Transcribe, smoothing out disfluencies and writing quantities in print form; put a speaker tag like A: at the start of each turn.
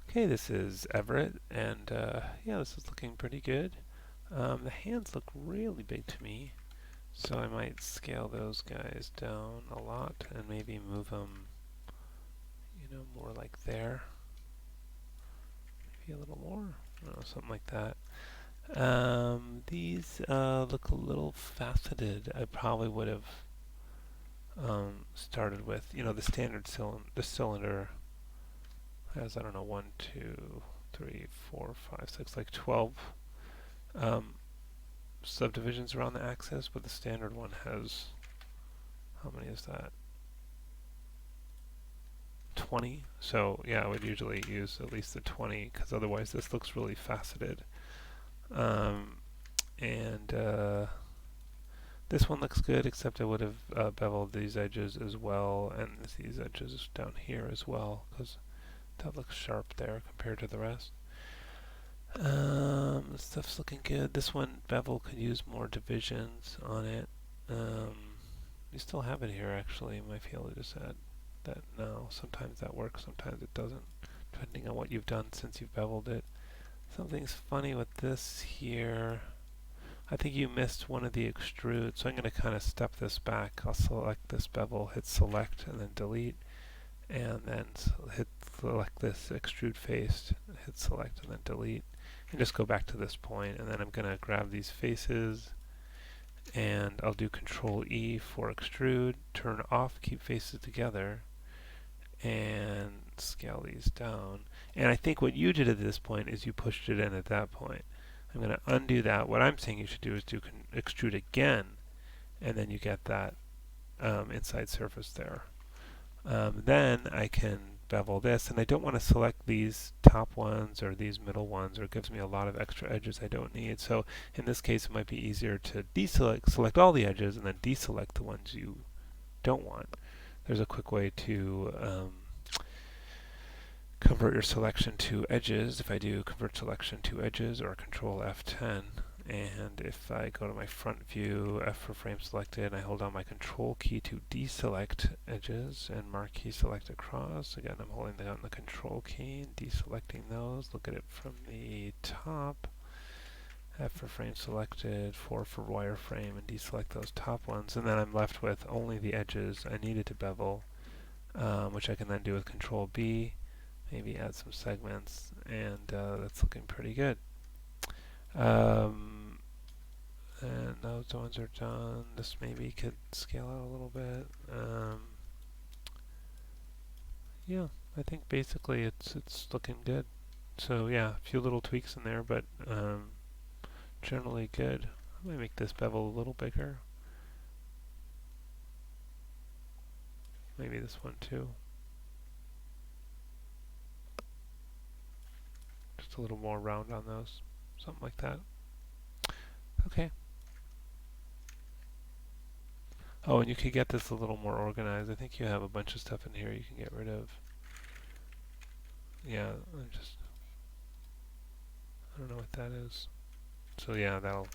A: Okay, this is Everett, and yeah, this is looking pretty good. The hands look really big to me, so I might scale those guys down a lot and maybe move them, more like there. Maybe a little more, I don't know, something like that. These look a little faceted. I probably would have started with, the standard cylinder. The cylinder has, I don't know, 1, 2, 3, 4, 5, 6, like 12 um, subdivisions around the axis, but the standard one has, how many is that? 20. So yeah, I would usually use at least the 20 because otherwise this looks really faceted. Um, and this one looks good, except I would have beveled these edges as well, and these edges down here as well, because that looks sharp there compared to the rest. This stuff's looking good. This one, bevel could use more divisions on it. You still have it here, actually. You might be able to just add that now. Sometimes that works, sometimes it doesn't, depending on what you've done since you've beveled it. Something's funny with this here. I think you missed one of the extrudes, so I'm going to kind of step this back. I'll select this bevel, hit select, and then delete, and then hit select this extrude face, hit select, and then delete, and just go back to this point. And then I'm going to grab these faces, and I'll do Control E for extrude, turn off keep faces together, and scale these down. And I think what you did at this point is you pushed it in at that point. I'm going to undo that. What I'm saying you should do is do extrude again, and then you get that inside surface there. Then I can bevel this, and I don't want to select these top ones or these middle ones, or it gives me a lot of extra edges I don't need. So in this case, it might be easier to select all the edges and then deselect the ones you don't want. There's a quick way to convert your selection to edges. If I do convert selection to edges or Control F10, and if I go to my front view, F for frame selected, I hold down my Control key to deselect edges and marquee select across. Again, I'm holding down the Control key and deselecting those. Look at it from the top. F for frame selected, 4 for wireframe, and deselect those top ones. And then I'm left with only the edges I needed to bevel, which I can then do with Control B. Maybe add some segments, and that's looking pretty good. And those ones are done. This maybe could scale out a little bit. Yeah, I think basically it's looking good. So yeah, a few little tweaks in there, but generally good. I might make this bevel a little bigger. Maybe this one too. Just a little more round on those. Something like that. Okay. Oh, and you could get this a little more organized. I think you have a bunch of stuff in here you can get rid of. Yeah, I don't know what that is. So yeah, that'll